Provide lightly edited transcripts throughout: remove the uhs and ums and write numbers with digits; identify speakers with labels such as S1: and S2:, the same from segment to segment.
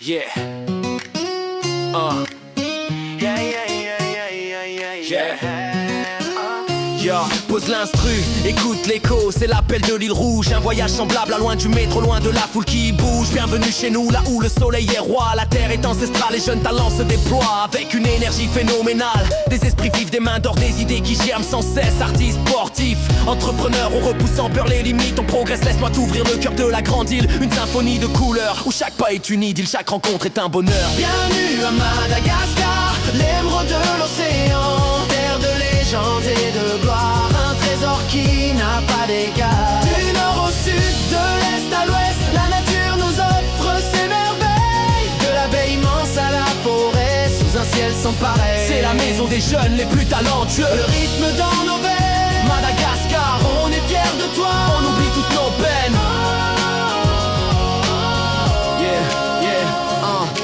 S1: Yeah. Yo, pose l'instru, écoute l'écho, c'est l'appel de l'île rouge. Un voyage semblable à loin du métro, loin de la foule qui bouge. Bienvenue chez nous, là où le soleil est roi. La terre est ancestrale, les jeunes talents se déploient avec une énergie phénoménale. Des esprits vifs, des mains d'or, des idées qui germent sans cesse. Artistes, sportifs, entrepreneurs, on repousse en peur les limites. On progresse, laisse-moi t'ouvrir le cœur de la grande île. Une symphonie de couleurs, où chaque pas est une idylle, chaque rencontre est un bonheur.
S2: Bienvenue à Madagascar, l'émeraude de l'océan, terre de légendes et de gloire, un trésor qui n'a pas d'égal. Du nord au sud, de l'est à l'ouest, la nature nous offre ses merveilles. De la baie immense à la forêt, sous un ciel sans pareil.
S1: C'est la maison des jeunes les plus talentueux.
S2: Le rythme dans nos veines,
S1: Madagascar,
S2: on est fiers de toi.
S1: on oublie toutes nos peines.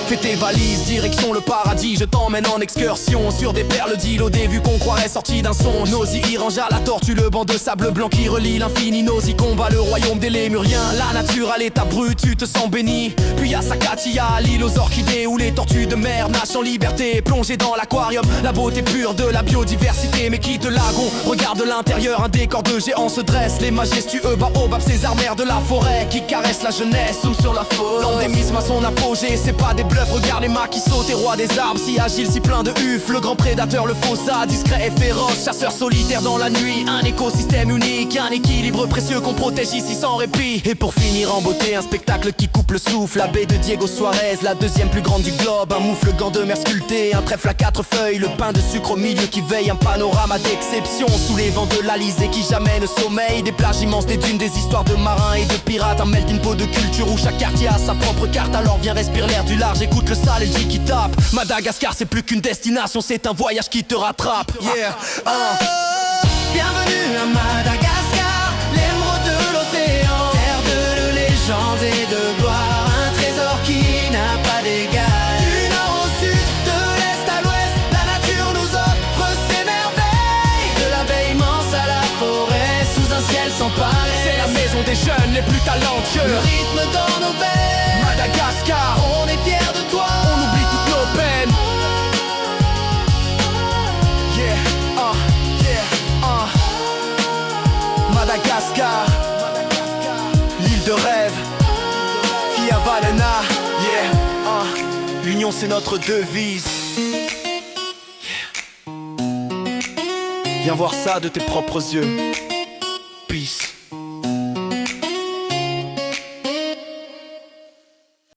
S1: Fais tes valises, direction le paradis. Je t'emmène en excursion sur des perles d'îlots, des vues qu'on croirait sorties d'un songe. Nosy y range à la tortue, le banc de sable blanc qui relie l'infini. Nosy combat le royaume des lémuriens. La nature à l'état brut, tu te sens béni. Puis à Sakatia, l'île aux orchidées, où les tortues de mer nagent en liberté. Plongées dans l'aquarium, la beauté pure de la biodiversité. Mais quitte le lagon, regarde l'intérieur, un décor de géants se dresse. Les majestueux baobabs, ces armères de la forêt qui caressent la jeunesse. Zoom sur la faune, l'endémisme à son apogée, c'est pas des bluffs. Regarde les mâts qui sautent et rois des arbres, si agile, si plein de huf. Le grand prédateur, le faussa, discret et féroce. Chasseur solitaire dans la nuit, un écosystème unique. Un équilibre précieux qu'on protège ici sans répit. Et pour finir en beauté, un spectacle qui coupe le souffle. La baie de Diego Suarez, la deuxième plus grande du globe. Un moufle gant de mer sculpté, un trèfle à 4 feuilles. Le pain de sucre au milieu qui veille, un panorama d'exception. Sous les vents de l'Alizé qui jamais ne sommeille. Des plages immenses, des dunes, des histoires de marins et de pirates. Un melting pot de culture où chaque quartier a sa propre carte. Alors viens respirer l'air du large, écoute le sale et le J qui tape. Madagascar c'est plus qu'une destination, c'est un voyage qui te rattrape. Yeah,
S2: Bienvenue à Madagascar, l'émeraude de l'océan, terre de légendes et de gloire, un trésor qui n'a pas d'égal. Du nord au sud, de l'est à l'ouest, la nature nous offre ses merveilles. De la baie immense à la forêt, sous un ciel sans pareil.
S1: c'est la maison des jeunes les plus
S2: Le
S1: talentueux.
S2: rythme dans nos veines,
S1: Madagascar,
S2: on est fiers de toi.
S1: on oublie toutes nos peines. Madagascar, l'île de rêve, Fia Valena, l'union c'est notre devise. Viens voir ça de tes propres yeux.